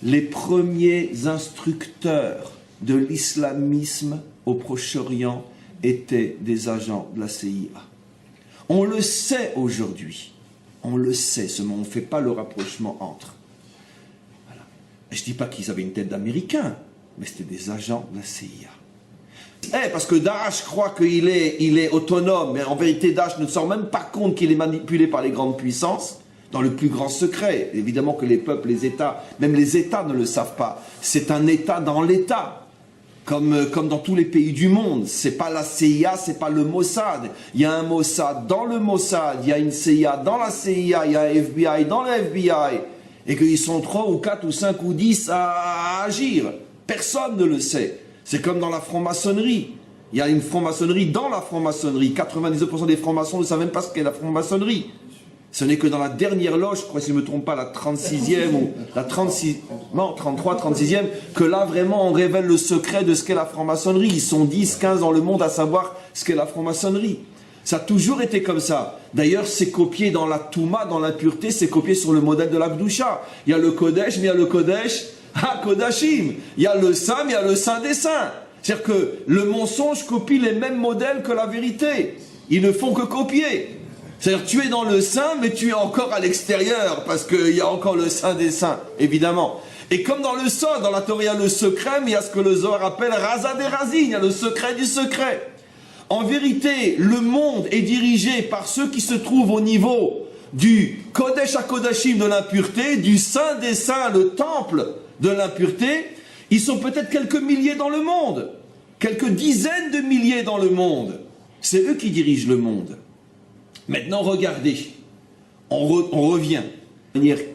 les premiers instructeurs de l'islamisme au Proche-Orient étaient des agents de la CIA. On le sait aujourd'hui. On le sait, seulement on ne fait pas le rapprochement entre. Voilà. Je ne dis pas qu'ils avaient une tête d'Américains, mais c'était des agents de la CIA. Parce que Daesh croit qu'il est autonome, mais en vérité Daesh ne se rend même pas compte qu'il est manipulé par les grandes puissances, dans le plus grand secret. Évidemment que les peuples, les États, même les États ne le savent pas. C'est un État dans l'État, comme dans tous les pays du monde. C'est pas la CIA, c'est pas le Mossad. Il y a un Mossad dans le Mossad, il y a une CIA dans la CIA, il y a un FBI dans le FBI, et qu'ils sont 3 ou 4 ou 5 ou 10 à agir. Personne ne le sait. C'est comme dans la franc-maçonnerie. Il y a une franc-maçonnerie dans la franc-maçonnerie. 99% des francs-maçons ne savent même pas ce qu'est la franc-maçonnerie. Ce n'est que dans la dernière loge, je crois, si je ne me trompe pas, la 36e ou la 36, non, 33, 36e, que là, vraiment, on révèle le secret de ce qu'est la franc-maçonnerie. Ils sont 10, 15 dans le monde à savoir ce qu'est la franc-maçonnerie. Ça a toujours été comme ça. D'ailleurs, c'est copié dans la Touma, dans l'impureté, c'est copié sur le modèle de l'Akdoucha. Il y a le Kodesh, mais il y a le Kodesh HaKodashim. Il y a le Saint, mais il y a le Saint des Saints. C'est-à-dire que le mensonge copie les mêmes modèles que la vérité. Ils ne font que copier. C'est-à-dire tu es dans le Saint, mais tu es encore à l'extérieur, parce qu'il y a encore le Saint des Saints, évidemment. Et comme dans le Sod, dans la Torah, il y a le secret, mais il y a ce que le Zohar appelle Raza des Razin, il y a le secret du secret. En vérité, le monde est dirigé par ceux qui se trouvent au niveau du Kodesh HaKodashim de l'impureté, du Saint des Saints, le temple de l'impureté. Ils sont peut-être quelques milliers dans le monde, quelques dizaines de milliers dans le monde. C'est eux qui dirigent le monde. Maintenant, regardez, on revient.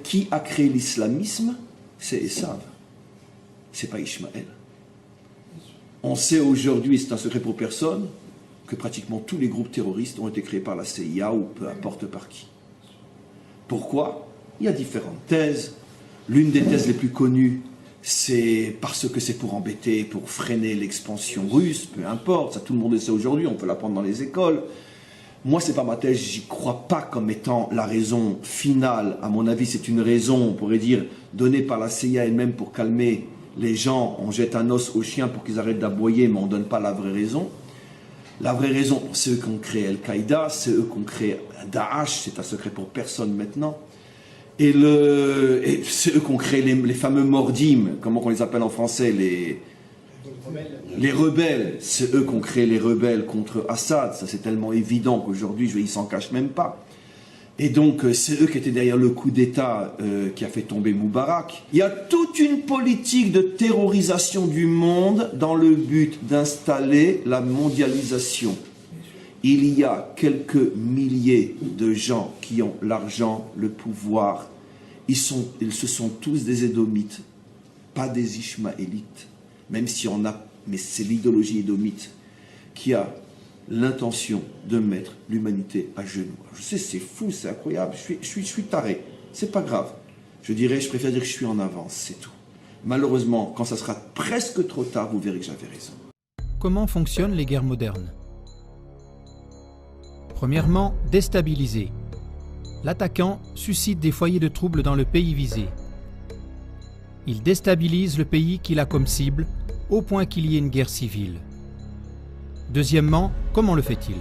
Qui a créé l'islamisme? C'est Esav, c'est pas Ishmaël. On sait aujourd'hui, et c'est un secret pour personne, que pratiquement tous les groupes terroristes ont été créés par la CIA ou peu importe par qui. Pourquoi? Il y a différentes thèses. L'une des thèses les plus connues, c'est parce que c'est pour embêter, pour freiner l'expansion russe, peu importe, ça tout le monde le sait aujourd'hui, on peut l'apprendre dans les écoles. Moi, c'est pas ma thèse, j'y crois pas comme étant la raison finale. À mon avis, c'est une raison, on pourrait dire, donnée par la CIA elle-même pour calmer les gens. On jette un os aux chiens pour qu'ils arrêtent d'aboyer, mais on ne donne pas la vraie raison. La vraie raison, c'est eux qui ont créé Al-Qaïda, c'est eux qui ont créé Daesh, c'est un secret pour personne maintenant. Et c'est eux qui ont créé les fameux Mordim, comment on les appelle en français, les rebelles. C'est eux qui ont créé les rebelles contre Assad. Ça, c'est tellement évident qu'aujourd'hui, ils s'en cachent même pas. Et donc, c'est eux qui étaient derrière le coup d'État qui a fait tomber Moubarak. Il y a toute une politique de terrorisation du monde dans le but d'installer la mondialisation. Il y a quelques milliers de gens qui ont l'argent, le pouvoir. Ce sont tous des Édomites, pas des Ishmaélites. Même si on a, mais c'est l'idéologie édomite qui a l'intention de mettre l'humanité à genoux. Je sais, c'est fou, c'est incroyable, je suis taré, c'est pas grave. Je préfère dire que je suis en avance, c'est tout. Malheureusement, quand ça sera presque trop tard, vous verrez que j'avais raison. Comment fonctionnent les guerres modernes? Premièrement, déstabiliser. L'attaquant suscite des foyers de troubles dans le pays visé. Il déstabilise le pays qu'il a comme cible, au point qu'il y ait une guerre civile. Deuxièmement, comment le fait-il?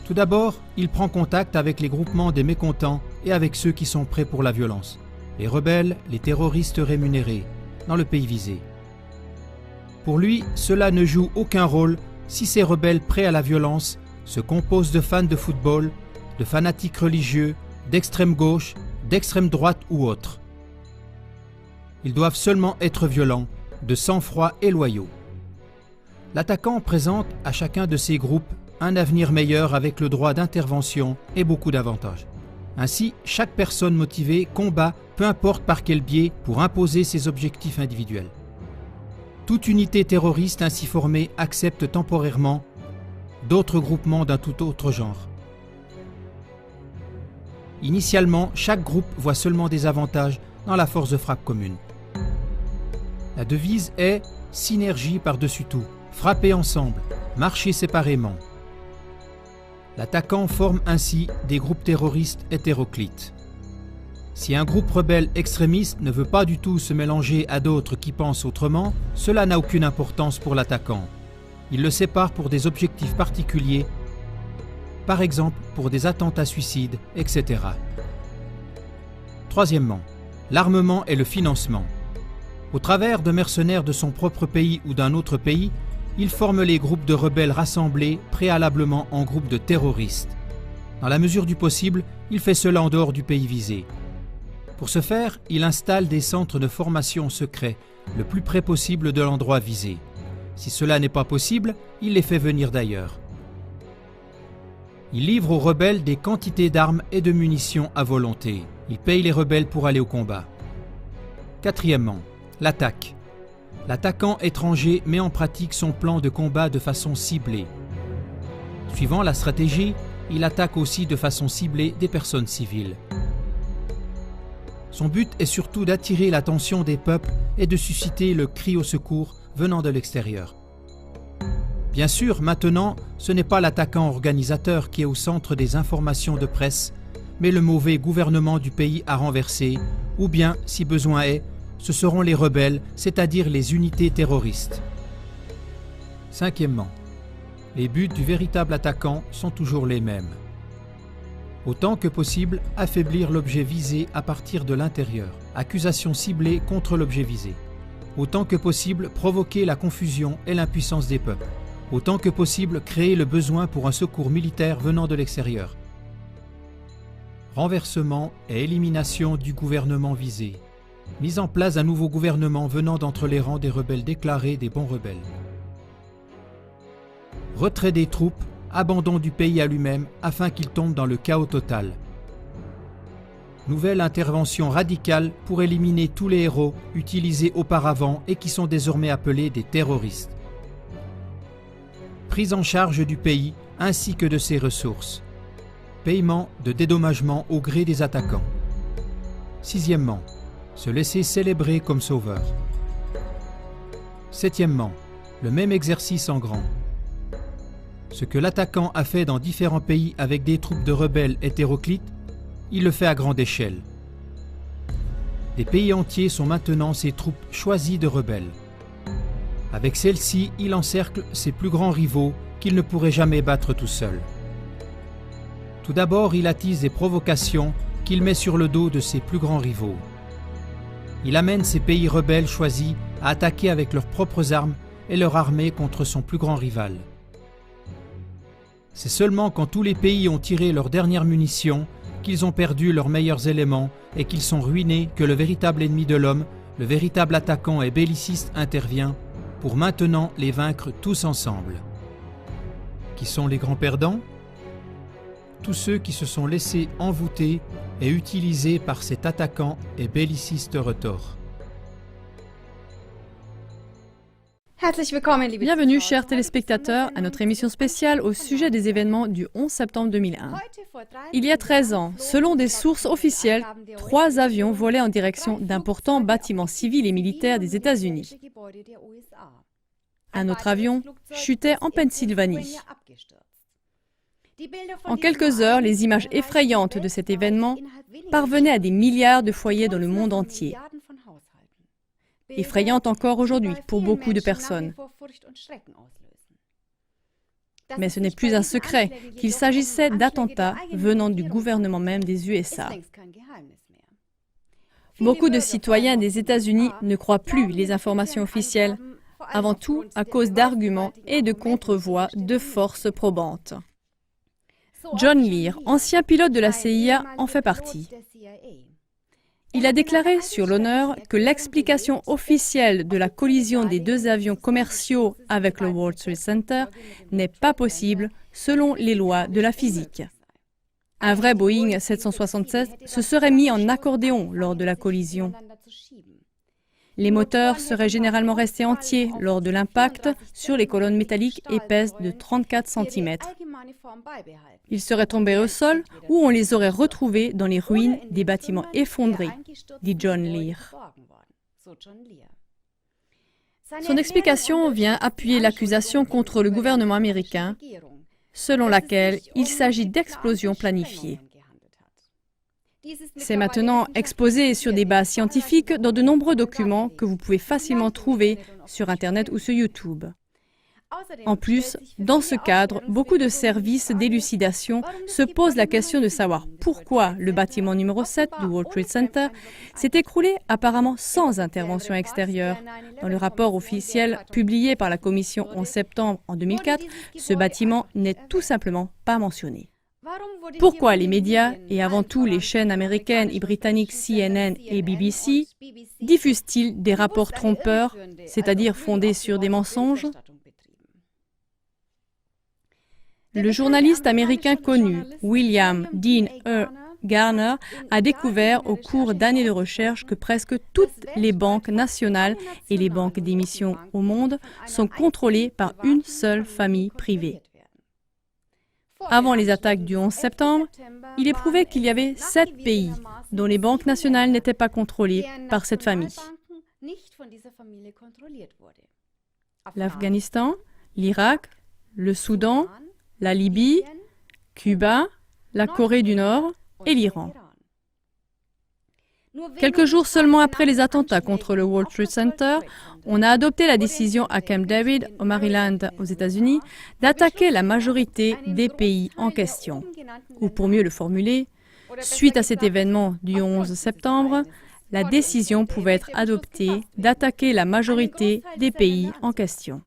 Tout d'abord, il prend contact avec les groupements des mécontents et avec ceux qui sont prêts pour la violence, les rebelles, les terroristes rémunérés, dans le pays visé. Pour lui, cela ne joue aucun rôle si ces rebelles prêts à la violence se composent de fans de football, de fanatiques religieux, d'extrême gauche, d'extrême droite ou autres. Ils doivent seulement être violents, de sang-froid et loyaux. L'attaquant présente à chacun de ces groupes un avenir meilleur avec le droit d'intervention et beaucoup d'avantages. Ainsi, chaque personne motivée combat, peu importe par quel biais, pour imposer ses objectifs individuels. Toute unité terroriste ainsi formée accepte temporairement d'autres groupements d'un tout autre genre. Initialement, chaque groupe voit seulement des avantages dans la force de frappe commune. La devise est « synergie par-dessus tout ». Frapper ensemble, marcher séparément. L'attaquant forme ainsi des groupes terroristes hétéroclites. Si un groupe rebelle extrémiste ne veut pas du tout se mélanger à d'autres qui pensent autrement, cela n'a aucune importance pour l'attaquant. Il le sépare pour des objectifs particuliers, par exemple pour des attentats suicides, etc. Troisièmement, l'armement et le financement. Au travers de mercenaires de son propre pays ou d'un autre pays, il forme les groupes de rebelles rassemblés préalablement en groupes de terroristes. Dans la mesure du possible, il fait cela en dehors du pays visé. Pour ce faire, il installe des centres de formation secrets, le plus près possible de l'endroit visé. Si cela n'est pas possible, il les fait venir d'ailleurs. Il livre aux rebelles des quantités d'armes et de munitions à volonté. Il paye les rebelles pour aller au combat. Quatrièmement, l'attaque. L'attaquant étranger met en pratique son plan de combat de façon ciblée. Suivant la stratégie, il attaque aussi de façon ciblée des personnes civiles. Son but est surtout d'attirer l'attention des peuples et de susciter le cri au secours venant de l'extérieur. Bien sûr, maintenant, ce n'est pas l'attaquant organisateur qui est au centre des informations de presse, mais le mauvais gouvernement du pays à renverser, ou bien, si besoin est, ce seront les rebelles, c'est-à-dire les unités terroristes. Cinquièmement, les buts du véritable attaquant sont toujours les mêmes. Autant que possible, affaiblir l'objet visé à partir de l'intérieur. Accusation ciblée contre l'objet visé. Autant que possible, provoquer la confusion et l'impuissance des peuples. Autant que possible, créer le besoin pour un secours militaire venant de l'extérieur. Renversement et élimination du gouvernement visé. Mise en place d'un nouveau gouvernement venant d'entre les rangs des rebelles déclarés des bons rebelles. Retrait des troupes, abandon du pays à lui-même afin qu'il tombe dans le chaos total. Nouvelle intervention radicale pour éliminer tous les héros utilisés auparavant et qui sont désormais appelés des terroristes. Prise en charge du pays ainsi que de ses ressources. Paiement de dédommagement au gré des attaquants. Sixièmement, se laisser célébrer comme sauveur. Septièmement, le même exercice en grand. Ce que l'attaquant a fait dans différents pays avec des troupes de rebelles hétéroclites, il le fait à grande échelle. Des pays entiers sont maintenant ses troupes choisies de rebelles. Avec celles-ci, il encercle ses plus grands rivaux qu'il ne pourrait jamais battre tout seul. Tout d'abord, il attise des provocations qu'il met sur le dos de ses plus grands rivaux. Il amène ces pays rebelles choisis à attaquer avec leurs propres armes et leur armée contre son plus grand rival. C'est seulement quand tous les pays ont tiré leurs dernières munitions, qu'ils ont perdu leurs meilleurs éléments et qu'ils sont ruinés que le véritable ennemi de l'homme, le véritable attaquant et belliciste intervient pour maintenant les vaincre tous ensemble. Qui sont les grands perdants ? Tous ceux qui se sont laissés envoûter et utilisés par cet attaquant et belliciste retors. Bienvenue, chers téléspectateurs, à notre émission spéciale au sujet des événements du 11 septembre 2001. Il y a 13 ans, selon des sources officielles, 3 avions volaient en direction d'importants bâtiments civils et militaires des États-Unis. Un autre avion chutait en Pennsylvanie. En quelques heures, les images effrayantes de cet événement parvenaient à des milliards de foyers dans le monde entier. Effrayante encore aujourd'hui pour beaucoup de personnes. Mais ce n'est plus un secret qu'il s'agissait d'attentats venant du gouvernement même des USA. Beaucoup de citoyens des États-Unis ne croient plus les informations officielles, avant tout à cause d'arguments et de contre-voix de forces probantes. John Lear, ancien pilote de la CIA, en fait partie. Il a déclaré sur l'honneur que l'explication officielle de la collision des 2 avions commerciaux avec le World Trade Center n'est pas possible selon les lois de la physique. Un vrai Boeing 767 se serait mis en accordéon lors de la collision. Les moteurs seraient généralement restés entiers lors de l'impact sur les colonnes métalliques épaisses de 34 cm. Ils seraient tombés au sol ou on les aurait retrouvés dans les ruines des bâtiments effondrés, dit John Lear. Son explication vient appuyer l'accusation contre le gouvernement américain, selon laquelle il s'agit d'explosions planifiées. C'est maintenant exposé sur des bases scientifiques dans de nombreux documents que vous pouvez facilement trouver sur Internet ou sur YouTube. En plus, dans ce cadre, beaucoup de services d'élucidation se posent la question de savoir pourquoi le bâtiment numéro 7 du World Trade Center s'est écroulé apparemment sans intervention extérieure. Dans le rapport officiel publié par la Commission en septembre en 2004, ce bâtiment n'est tout simplement pas mentionné. Pourquoi les médias, et avant tout les chaînes américaines et britanniques CNN et BBC, diffusent-ils des rapports trompeurs, c'est-à-dire fondés sur des mensonges ? Le journaliste américain connu William Dean Garner a découvert au cours d'années de recherche que presque toutes les banques nationales et les banques d'émission au monde sont contrôlées par une seule famille privée. Avant les attaques du 11 septembre, il est prouvé qu'il y avait 7 pays dont les banques nationales n'étaient pas contrôlées par cette famille. L'Afghanistan, l'Irak, le Soudan, la Libye, Cuba, la Corée du Nord et l'Iran. Quelques jours seulement après les attentats contre le World Trade Center, on a adopté la décision à Camp David, au Maryland, aux États-Unis, d'attaquer la majorité des pays en question. Ou pour mieux le formuler, suite à cet événement du 11 septembre, la décision pouvait être adoptée d'attaquer la majorité des pays en question.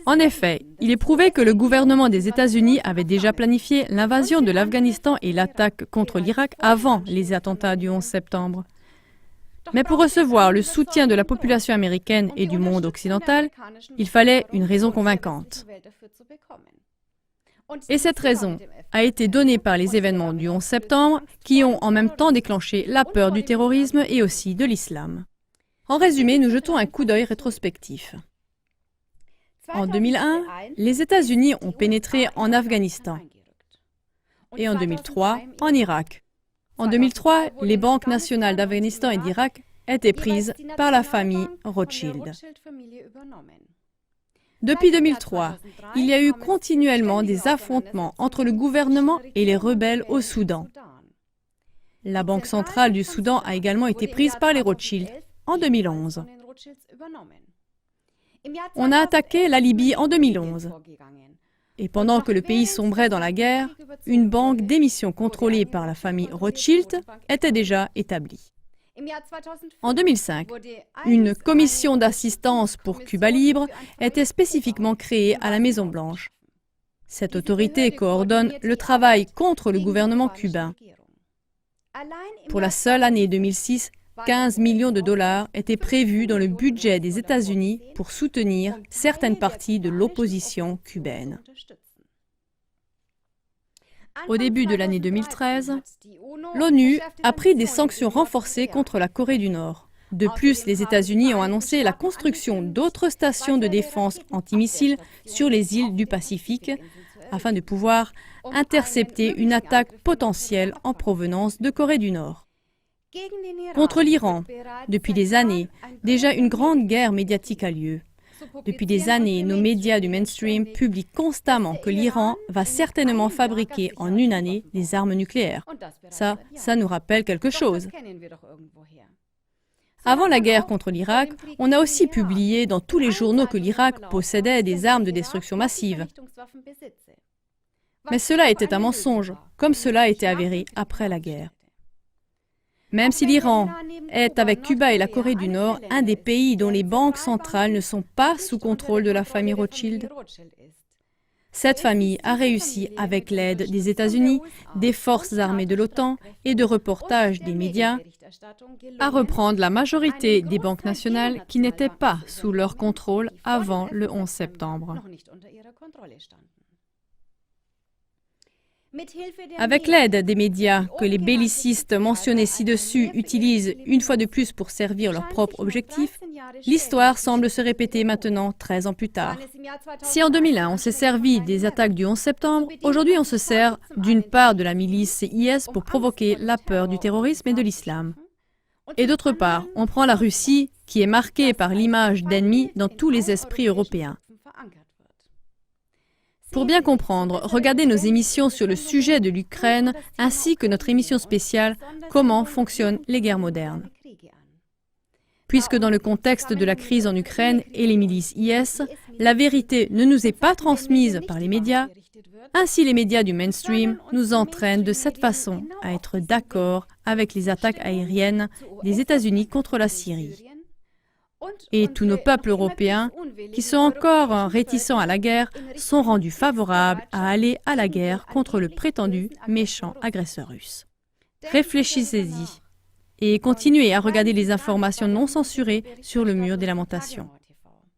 En effet, il est prouvé que le gouvernement des États-Unis avait déjà planifié l'invasion de l'Afghanistan et l'attaque contre l'Irak avant les attentats du 11 septembre. Mais pour recevoir le soutien de la population américaine et du monde occidental, il fallait une raison convaincante. Et cette raison a été donnée par les événements du 11 septembre qui ont en même temps déclenché la peur du terrorisme et aussi de l'islam. En résumé, nous jetons un coup d'œil rétrospectif. En 2001, les États-Unis ont pénétré en Afghanistan et en 2003, en Irak. En 2003, les banques nationales d'Afghanistan et d'Irak étaient prises par la famille Rothschild. Depuis 2003, il y a eu continuellement des affrontements entre le gouvernement et les rebelles au Soudan. La Banque centrale du Soudan a également été prise par les Rothschild en 2011. On a attaqué la Libye en 2011. Et pendant que le pays sombrait dans la guerre, une banque d'émission contrôlée par la famille Rothschild était déjà établie. En 2005, une commission d'assistance pour Cuba libre était spécifiquement créée à la Maison-Blanche. Cette autorité coordonne le travail contre le gouvernement cubain. Pour la seule année 2006, 15 millions de dollars étaient prévus dans le budget des États-Unis pour soutenir certaines parties de l'opposition cubaine. Au début de l'année 2013, l'ONU a pris des sanctions renforcées contre la Corée du Nord. De plus, les États-Unis ont annoncé la construction d'autres stations de défense antimissiles sur les îles du Pacifique afin de pouvoir intercepter une attaque potentielle en provenance de Corée du Nord. Contre l'Iran, depuis des années, déjà une grande guerre médiatique a lieu. Depuis des années, nos médias du mainstream publient constamment que l'Iran va certainement fabriquer en une année des armes nucléaires. Ça nous rappelle quelque chose. Avant la guerre contre l'Irak, on a aussi publié dans tous les journaux que l'Irak possédait des armes de destruction massive. Mais cela était un mensonge, comme cela a été avéré après la guerre. Même si l'Iran est, avec Cuba et la Corée du Nord, un des pays dont les banques centrales ne sont pas sous contrôle de la famille Rothschild, cette famille a réussi, avec l'aide des États-Unis, des forces armées de l'OTAN et de reportages des médias, à reprendre la majorité des banques nationales qui n'étaient pas sous leur contrôle avant le 11 septembre. Avec l'aide des médias que les bellicistes mentionnés ci-dessus utilisent une fois de plus pour servir leurs propres objectifs, l'histoire semble se répéter maintenant 13 ans plus tard. Si en 2001 on s'est servi des attaques du 11 septembre, aujourd'hui on se sert d'une part de la milice IS pour provoquer la peur du terrorisme et de l'islam. Et d'autre part, on prend la Russie qui est marquée par l'image d'ennemi dans tous les esprits européens. Pour bien comprendre, regardez nos émissions sur le sujet de l'Ukraine ainsi que notre émission spéciale « Comment fonctionnent les guerres modernes ». Puisque dans le contexte de la crise en Ukraine et les milices IS, la vérité ne nous est pas transmise par les médias, ainsi les médias du mainstream nous entraînent de cette façon à être d'accord avec les attaques aériennes des États-Unis contre la Syrie. Et tous nos peuples européens, qui sont encore réticents à la guerre, sont rendus favorables à aller à la guerre contre le prétendu méchant agresseur russe. Réfléchissez-y et continuez à regarder les informations non censurées sur le mur des lamentations.